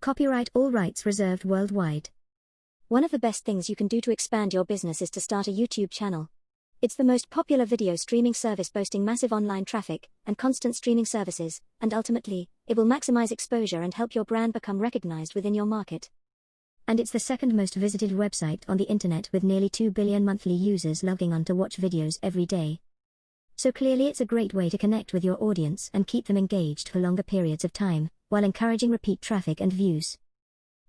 Copyright all rights reserved worldwide. One of the best things you can do to expand your business is to start a YouTube channel. It's the most popular video streaming service boasting massive online traffic and constant streaming services, and ultimately, it will maximize exposure and help your brand become recognized within your market. And it's the second most visited website on the internet with nearly 2 billion monthly users logging on to watch videos every day. So clearly it's a great way to connect with your audience and keep them engaged for longer periods of time, while encouraging repeat traffic and views.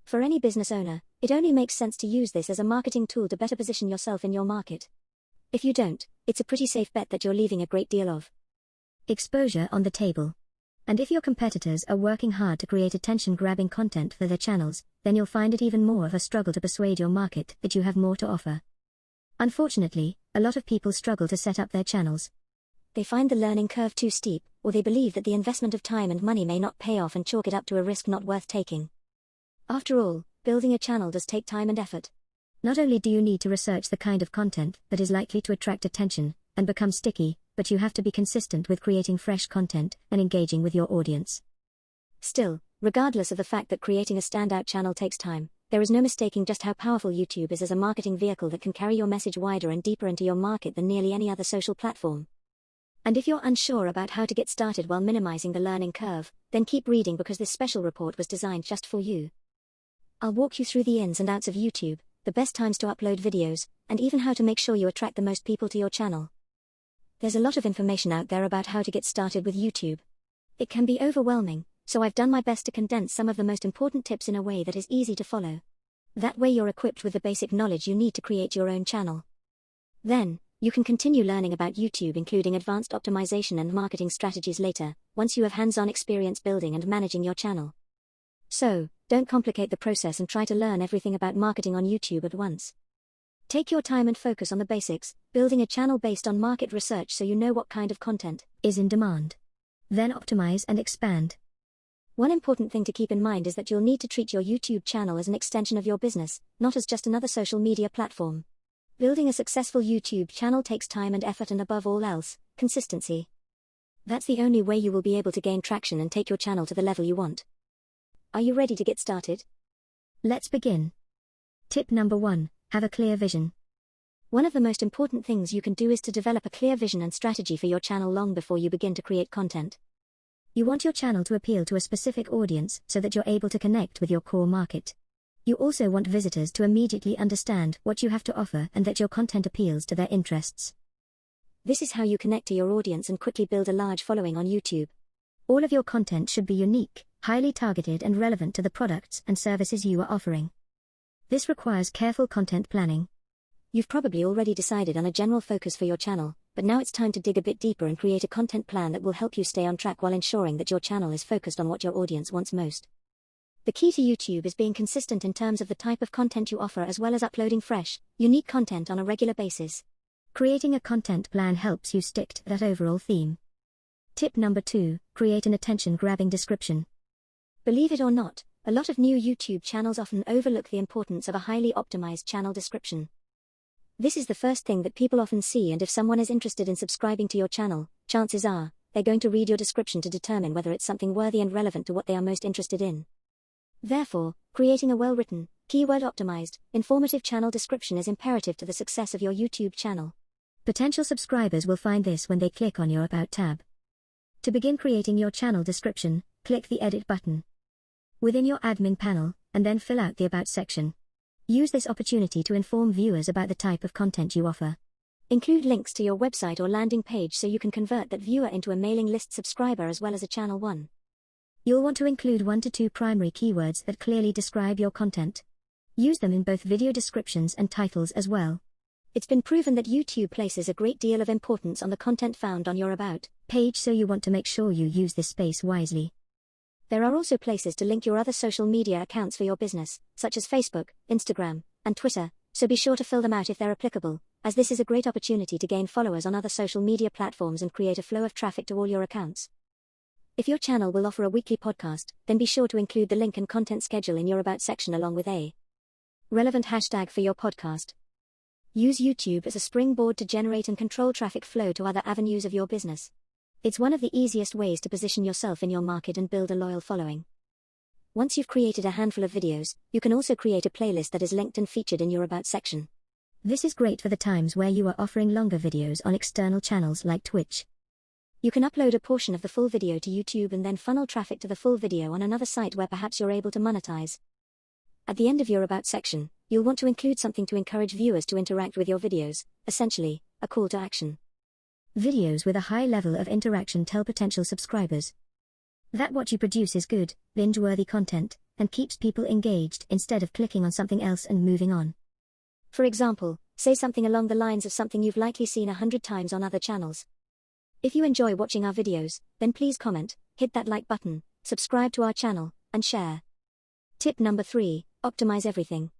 For any business owner, it only makes sense to use this as a marketing tool to better position yourself in your market. If you don't, it's a pretty safe bet that you're leaving a great deal of exposure on the table. And if your competitors are working hard to create attention-grabbing content for their channels, then you'll find it even more of a struggle to persuade your market that you have more to offer. Unfortunately, a lot of people struggle to set up their channels. They find the learning curve too steep, or they believe that the investment of time and money may not pay off and chalk it up to a risk not worth taking. After all, building a channel does take time and effort. Not only do you need to research the kind of content that is likely to attract attention and become sticky, but you have to be consistent with creating fresh content and engaging with your audience. Still, regardless of the fact that creating a standout channel takes time, there is no mistaking just how powerful YouTube is as a marketing vehicle that can carry your message wider and deeper into your market than nearly any other social platform. And if you're unsure about how to get started while minimizing the learning curve, then keep reading because this special report was designed just for you. I'll walk you through the ins and outs of YouTube, the best times to upload videos, and even how to make sure you attract the most people to your channel. There's a lot of information out there about how to get started with YouTube. It can be overwhelming, so I've done my best to condense some of the most important tips in a way that is easy to follow. That way you're equipped with the basic knowledge you need to create your own channel. Then, you can continue learning about YouTube, including advanced optimization and marketing strategies later, once you have hands-on experience building and managing your channel. So, don't complicate the process and try to learn everything about marketing on YouTube at once. Take your time and focus on the basics, building a channel based on market research so you know what kind of content is in demand. Then optimize and expand. One important thing to keep in mind is that you'll need to treat your YouTube channel as an extension of your business, not as just another social media platform. Building a successful YouTube channel takes time and effort and above all else, consistency. That's the only way you will be able to gain traction and take your channel to the level you want. Are you ready to get started? Let's begin. Tip number 1, have a clear vision. One of the most important things you can do is to develop a clear vision and strategy for your channel long before you begin to create content. You want your channel to appeal to a specific audience so that you're able to connect with your core market. You also want visitors to immediately understand what you have to offer and that your content appeals to their interests. This is how you connect to your audience and quickly build a large following on YouTube. All of your content should be unique, highly targeted and relevant to the products and services you are offering. This requires careful content planning. You've probably already decided on a general focus for your channel, but now it's time to dig a bit deeper and create a content plan that will help you stay on track while ensuring that your channel is focused on what your audience wants most. The key to YouTube is being consistent in terms of the type of content you offer as well as uploading fresh, unique content on a regular basis. Creating a content plan helps you stick to that overall theme. Tip number 2, create an attention-grabbing description. Believe it or not, a lot of new YouTube channels often overlook the importance of a highly optimized channel description. This is the first thing that people often see, and if someone is interested in subscribing to your channel, chances are, they're going to read your description to determine whether it's something worthy and relevant to what they are most interested in. Therefore, creating a well-written, keyword-optimized, informative channel description is imperative to the success of your YouTube channel. Potential subscribers will find this when they click on your About tab. To begin creating your channel description, click the Edit button within your admin panel, and then fill out the About section. Use this opportunity to inform viewers about the type of content you offer. Include links to your website or landing page so you can convert that viewer into a mailing list subscriber as well as a channel one. You'll want to include 1 to 2 primary keywords that clearly describe your content. Use them in both video descriptions and titles as well. It's been proven that YouTube places a great deal of importance on the content found on your About page, so you want to make sure you use this space wisely. There are also places to link your other social media accounts for your business, such as Facebook, Instagram, and Twitter, so be sure to fill them out if they're applicable, as this is a great opportunity to gain followers on other social media platforms and create a flow of traffic to all your accounts. If your channel will offer a weekly podcast, then be sure to include the link and content schedule in your About section along with a relevant hashtag for your podcast. Use YouTube as a springboard to generate and control traffic flow to other avenues of your business. It's one of the easiest ways to position yourself in your market and build a loyal following. Once you've created a handful of videos, you can also create a playlist that is linked and featured in your About section. This is great for the times where you are offering longer videos on external channels like Twitch. You can upload a portion of the full video to YouTube and then funnel traffic to the full video on another site where perhaps you're able to monetize. At the end of your About section, you'll want to include something to encourage viewers to interact with your videos, essentially, a call to action. Videos with a high level of interaction tell potential subscribers that what you produce is good, binge-worthy content, and keeps people engaged instead of clicking on something else and moving on. For example, say something along the lines of something you've likely seen 100 times on other channels. If you enjoy watching our videos, then please comment, hit that like button, subscribe to our channel, and share. Tip number 3, optimize everything.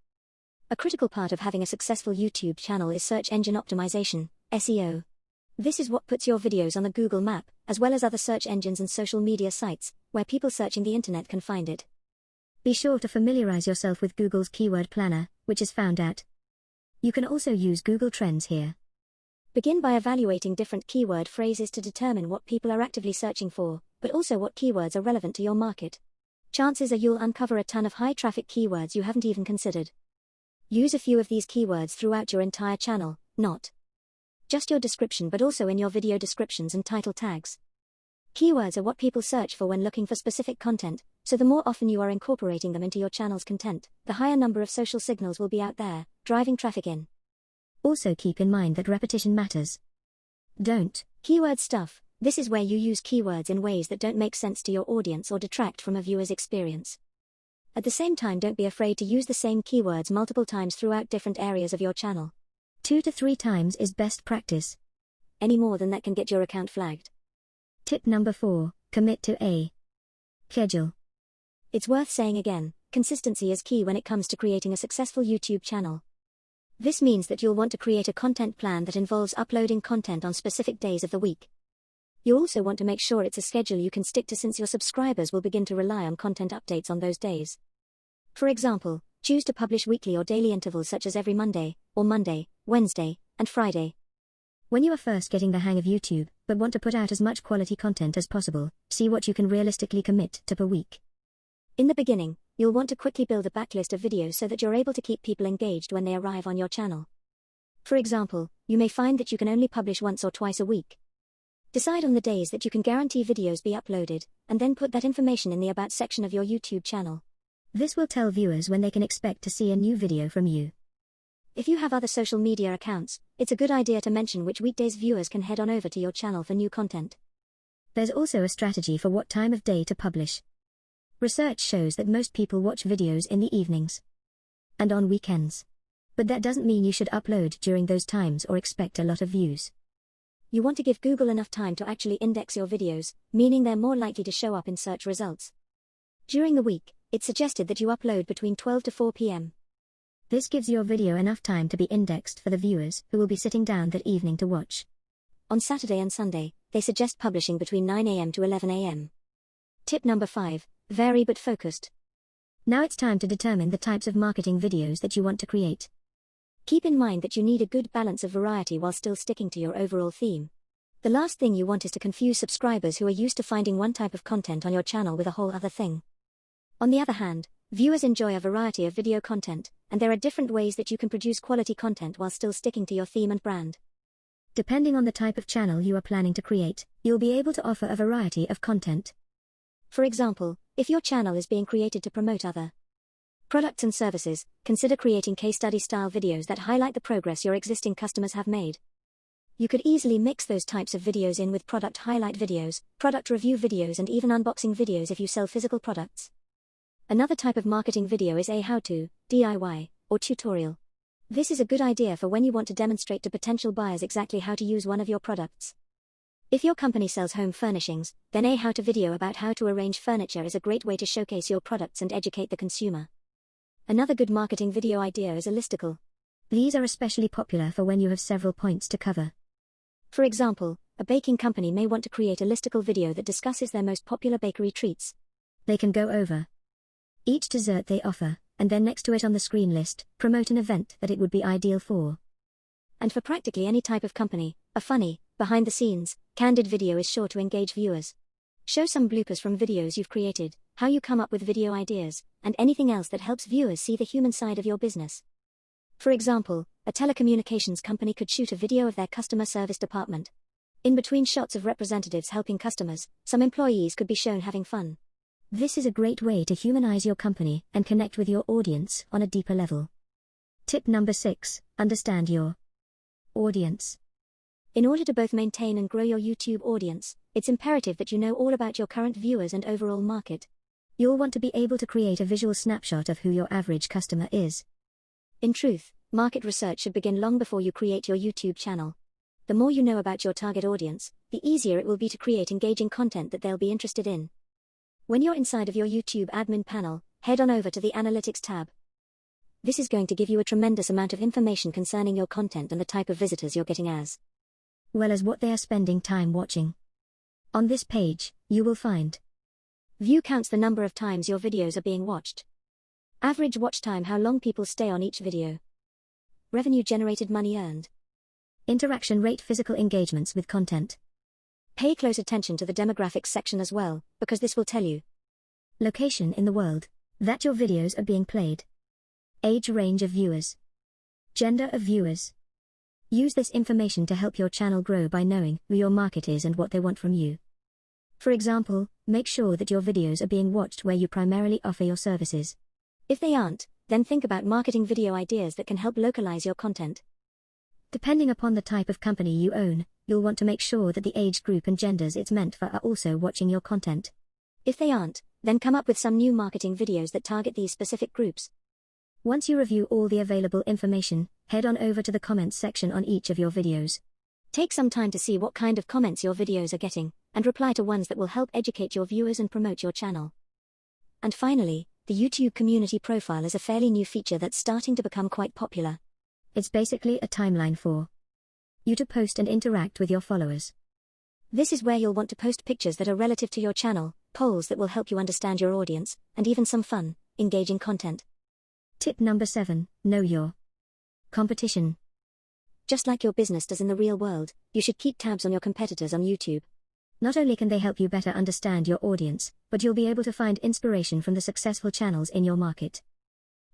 A critical part of having a successful YouTube channel is search engine optimization, SEO. This is what puts your videos on the Google map, as well as other search engines and social media sites, where people searching the internet can find it. Be sure to familiarize yourself with Google's keyword planner, which is found at. You can also use Google Trends here. Begin by evaluating different keyword phrases to determine what people are actively searching for, but also what keywords are relevant to your market. Chances are you'll uncover a ton of high-traffic keywords you haven't even considered. Use a few of these keywords throughout your entire channel, not just your description but also in your video descriptions and title tags. Keywords are what people search for when looking for specific content, so the more often you are incorporating them into your channel's content, the higher number of social signals will be out there, driving traffic in. Also keep in mind that repetition matters. Don't keyword stuff. This is where you use keywords in ways that don't make sense to your audience or detract from a viewer's experience. At the same time, don't be afraid to use the same keywords multiple times throughout different areas of your channel. 2 to 3 times is best practice. Any more than that can get your account flagged. Tip number 4, commit to a schedule. It's worth saying again, consistency is key when it comes to creating a successful YouTube channel. This means that you'll want to create a content plan that involves uploading content on specific days of the week. You also want to make sure it's a schedule you can stick to, since your subscribers will begin to rely on content updates on those days. For example, choose to publish weekly or daily intervals such as every Monday, or Monday, Wednesday, and Friday. When you are first getting the hang of YouTube, but want to put out as much quality content as possible, see what you can realistically commit to per week. In the beginning, you'll want to quickly build a backlist of videos so that you're able to keep people engaged when they arrive on your channel. For example, you may find that you can only publish once or twice a week. Decide on the days that you can guarantee videos be uploaded, and then put that information in the About section of your YouTube channel. This will tell viewers when they can expect to see a new video from you. If you have other social media accounts, it's a good idea to mention which weekdays viewers can head on over to your channel for new content. There's also a strategy for what time of day to publish. Research shows that most people watch videos in the evenings and on weekends. But that doesn't mean you should upload during those times or expect a lot of views. You want to give Google enough time to actually index your videos, meaning they're more likely to show up in search results. During the week, it's suggested that you upload between 12 to 4 p.m. This gives your video enough time to be indexed for the viewers who will be sitting down that evening to watch. On Saturday and Sunday, they suggest publishing between 9 a.m. to 11 a.m. Tip number 5, vary but focused. Now it's time to determine the types of marketing videos that you want to create. Keep in mind that you need a good balance of variety while still sticking to your overall theme. The last thing you want is to confuse subscribers who are used to finding one type of content on your channel with a whole other thing. On the other hand, viewers enjoy a variety of video content, and there are different ways that you can produce quality content while still sticking to your theme and brand. Depending on the type of channel you are planning to create, you'll be able to offer a variety of content. For example, if your channel is being created to promote other products and services, consider creating case study style videos that highlight the progress your existing customers have made. You could easily mix those types of videos in with product highlight videos, product review videos, and even unboxing videos if you sell physical products. Another type of marketing video is a how-to, DIY, or tutorial. This is a good idea for when you want to demonstrate to potential buyers exactly how to use one of your products. If your company sells home furnishings, then a how-to video about how to arrange furniture is a great way to showcase your products and educate the consumer. Another good marketing video idea is a listicle. These are especially popular for when you have several points to cover. For example, a baking company may want to create a listicle video that discusses their most popular bakery treats. They can go over each dessert they offer, and then next to it on the screen list, promote an event that it would be ideal for. And for practically any type of company, a funny, behind-the-scenes, candid video is sure to engage viewers. Show some bloopers from videos you've created, how you come up with video ideas, and anything else that helps viewers see the human side of your business. For example, a telecommunications company could shoot a video of their customer service department. In between shots of representatives helping customers, some employees could be shown having fun. This is a great way to humanize your company and connect with your audience on a deeper level. Tip number 6, understand your audience. In order to both maintain and grow your YouTube audience, it's imperative that you know all about your current viewers and overall market. You'll want to be able to create a visual snapshot of who your average customer is. In truth, market research should begin long before you create your YouTube channel. The more you know about your target audience, the easier it will be to create engaging content that they'll be interested in. When you're inside of your YouTube admin panel, head on over to the Analytics tab. This is going to give you a tremendous amount of information concerning your content and the type of visitors you're getting as well as what they are spending time watching. On this page, you will find view counts, the number of times your videos are being watched. Average watch time, how long people stay on each video. Revenue generated, money earned. Interaction rate, physical engagements with content. Pay close attention to the demographics section as well, because this will tell you location in the world that your videos are being played. Age range of viewers. Gender of viewers. Use this information to help your channel grow by knowing who your market is and what they want from you. For example, make sure that your videos are being watched where you primarily offer your services. If they aren't, then think about marketing video ideas that can help localize your content. Depending upon the type of company you own, you'll want to make sure that the age group and genders it's meant for are also watching your content. If they aren't, then come up with some new marketing videos that target these specific groups. Once you review all the available information, head on over to the comments section on each of your videos. Take some time to see what kind of comments your videos are getting, and reply to ones that will help educate your viewers and promote your channel. And finally, the YouTube Community Profile is a fairly new feature that's starting to become quite popular. It's basically a timeline for you to post and interact with your followers. This is where you'll want to post pictures that are relative to your channel, polls that will help you understand your audience, and even some fun, engaging content. Tip number 7, know your competition. Just like your business does in the real world, you should keep tabs on your competitors on YouTube. Not only can they help you better understand your audience, but you'll be able to find inspiration from the successful channels in your market.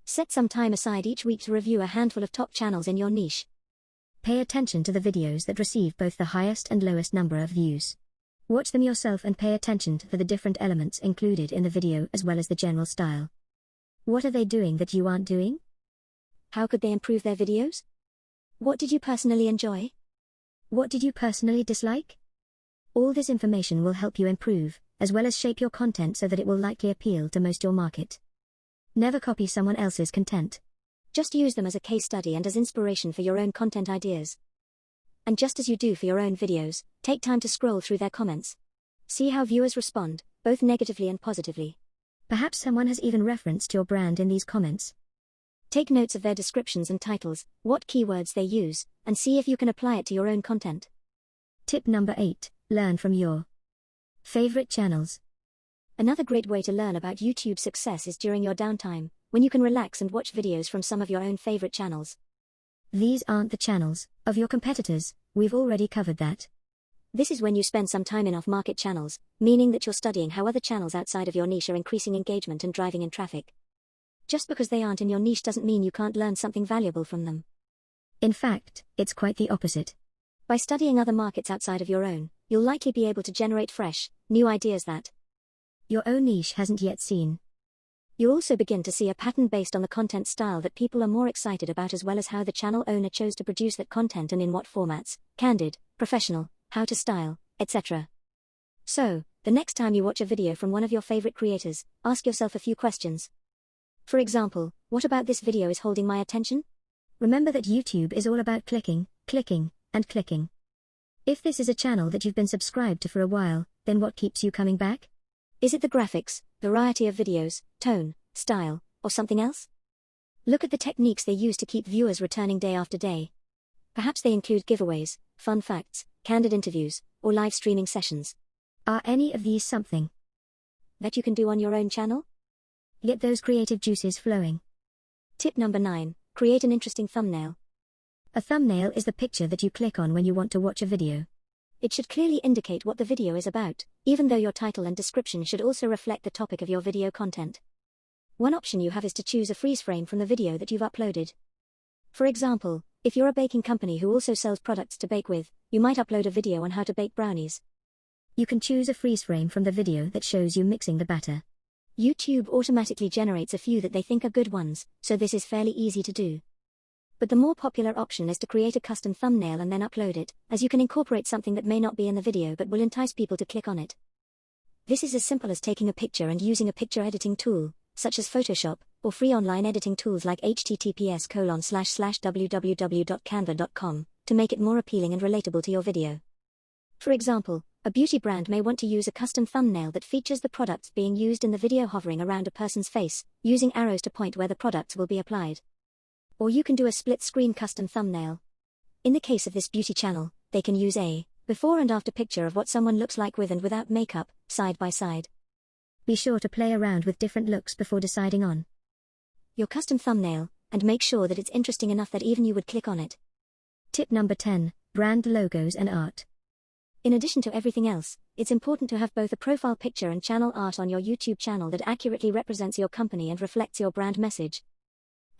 Set some time aside each week to review a handful of top channels in your niche. Pay attention to the videos that receive both the highest and lowest number of views. Watch them yourself and pay attention to the different elements included in the video as well as the general style. What are they doing that you aren't doing? How could they improve their videos? What did you personally enjoy? What did you personally dislike? All this information will help you improve, as well as shape your content so that it will likely appeal to most your market. Never copy someone else's content. Just use them as a case study and as inspiration for your own content ideas. And just as you do for your own videos, take time to scroll through their comments. See how viewers respond, both negatively and positively. Perhaps someone has even referenced your brand in these comments. Take notes of their descriptions and titles, what keywords they use, and see if you can apply it to your own content. Tip number 8, learn from your favorite channels. Another great way to learn about YouTube's success is during your downtime, when you can relax and watch videos from some of your own favorite channels. These aren't the channels of your competitors, we've already covered that. This is when you spend some time in off-market channels, meaning that you're studying how other channels outside of your niche are increasing engagement and driving in traffic. Just because they aren't in your niche doesn't mean you can't learn something valuable from them. In fact, it's quite the opposite. By studying other markets outside of your own, you'll likely be able to generate fresh, new ideas that your own niche hasn't yet seen. You'll also begin to see a pattern based on the content style that people are more excited about, as well as how the channel owner chose to produce that content and in what formats: candid, professional, how to style, etc. So, the next time you watch a video from one of your favorite creators, ask yourself a few questions. For example, what about this video is holding my attention? Remember that YouTube is all about clicking, clicking, and clicking. If this is a channel that you've been subscribed to for a while, then what keeps you coming back? Is it the graphics, variety of videos, tone, style, or something else? Look at the techniques they use to keep viewers returning day after day. Perhaps they include giveaways, fun facts, candid interviews, or live streaming sessions. Are any of these something that you can do on your own channel? Get those creative juices flowing. Tip number 9, create an interesting thumbnail. A thumbnail is the picture that you click on when you want to watch a video. It should clearly indicate what the video is about, even though your title and description should also reflect the topic of your video content. One option you have is to choose a freeze frame from the video that you've uploaded. For example, if you're a baking company who also sells products to bake with, you might upload a video on how to bake brownies. You can choose a freeze frame from the video that shows you mixing the batter. YouTube automatically generates a few that they think are good ones, so this is fairly easy to do. But the more popular option is to create a custom thumbnail and then upload it, as you can incorporate something that may not be in the video but will entice people to click on it. This is as simple as taking a picture and using a picture editing tool, such as Photoshop, or free online editing tools like https://www.canva.com, to make it more appealing and relatable to your video. For example, a beauty brand may want to use a custom thumbnail that features the products being used in the video hovering around a person's face, using arrows to point where the products will be applied. Or you can do a split-screen custom thumbnail. In the case of this beauty channel, they can use a before and after picture of what someone looks like with and without makeup, side by side. Be sure to play around with different looks before deciding on your custom thumbnail, and make sure that it's interesting enough that even you would click on it. Tip number 10, brand logos and art. In addition to everything else, it's important to have both a profile picture and channel art on your YouTube channel that accurately represents your company and reflects your brand message.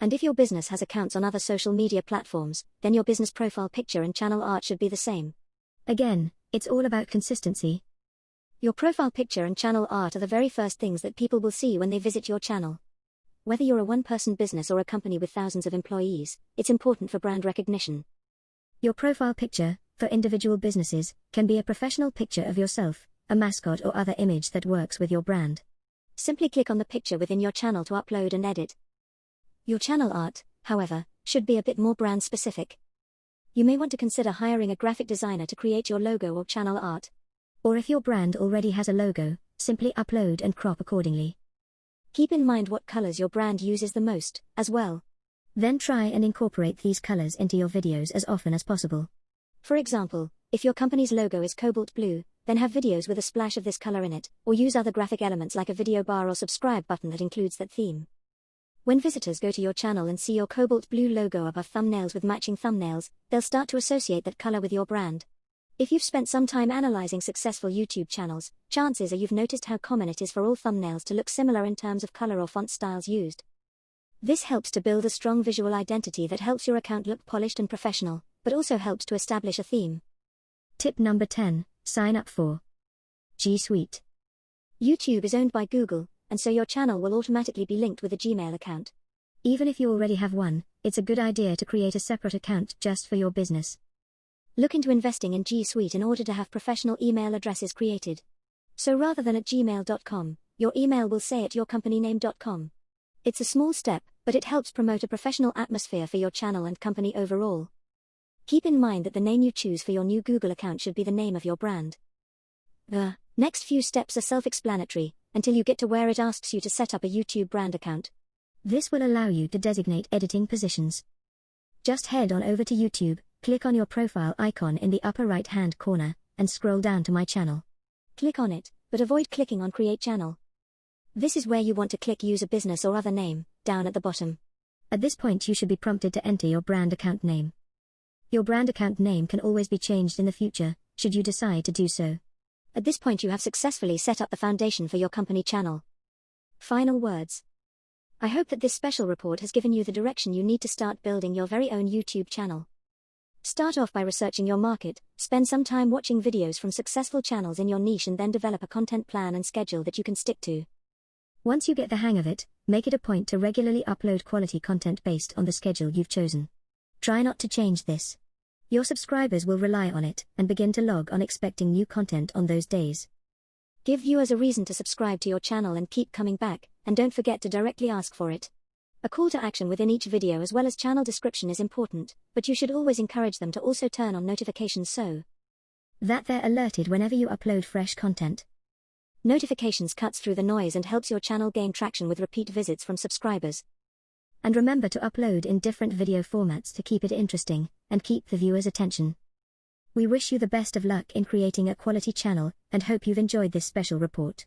And if your business has accounts on other social media platforms, then your business profile picture and channel art should be the same. Again, it's all about consistency. Your profile picture and channel art are the very first things that people will see when they visit your channel. Whether you're a one-person business or a company with thousands of employees, it's important for brand recognition. Your profile picture, for individual businesses, can be a professional picture of yourself, a mascot or other image that works with your brand. Simply click on the picture within your channel to upload and edit. Your channel art, however, should be a bit more brand specific. You may want to consider hiring a graphic designer to create your logo or channel art. Or if your brand already has a logo, simply upload and crop accordingly. Keep in mind what colors your brand uses the most, as well. Then try and incorporate these colors into your videos as often as possible. For example, if your company's logo is cobalt blue, then have videos with a splash of this color in it, or use other graphic elements like a video bar or subscribe button that includes that theme. When visitors go to your channel and see your cobalt blue logo above thumbnails with matching thumbnails, they'll start to associate that color with your brand. If you've spent some time analyzing successful YouTube channels, chances are you've noticed how common it is for all thumbnails to look similar in terms of color or font styles used. This helps to build a strong visual identity that helps your account look polished and professional, but also helps to establish a theme. Tip number 10, sign up for G Suite. YouTube is owned by Google, and so your channel will automatically be linked with a Gmail account. Even if you already have one, it's a good idea to create a separate account just for your business. Look into investing in G Suite in order to have professional email addresses created. So rather than at gmail.com, your email will say at yourcompanyname.com. It's a small step, but it helps promote a professional atmosphere for your channel and company overall. Keep in mind that the name you choose for your new Google account should be the name of your brand. The next few steps are self-explanatory, until you get to where it asks you to set up a YouTube brand account. This will allow you to designate editing positions. Just head on over to YouTube, click on your profile icon in the upper right-hand corner, and scroll down to My Channel. Click on it, but avoid clicking on Create Channel. This is where you want to click Use a Business or Other Name, down at the bottom. At this point you should be prompted to enter your brand account name. Your brand account name can always be changed in the future, should you decide to do so. At this point you have successfully set up the foundation for your company channel. Final words. I hope that this special report has given you the direction you need to start building your very own YouTube channel. Start off by researching your market, spend some time watching videos from successful channels in your niche and then develop a content plan and schedule that you can stick to. Once you get the hang of it, make it a point to regularly upload quality content based on the schedule you've chosen. Try not to change this. Your subscribers will rely on it and begin to log on expecting new content on those days. Give viewers a reason to subscribe to your channel and keep coming back, and don't forget to directly ask for it. A call to action within each video as well as channel description is important, but you should always encourage them to also turn on notifications so that they're alerted whenever you upload fresh content. Notifications cuts through the noise and helps your channel gain traction with repeat visits from subscribers. And remember to upload in different video formats to keep it interesting, and keep the viewer's attention. We wish you the best of luck in creating a quality channel, and hope you've enjoyed this special report.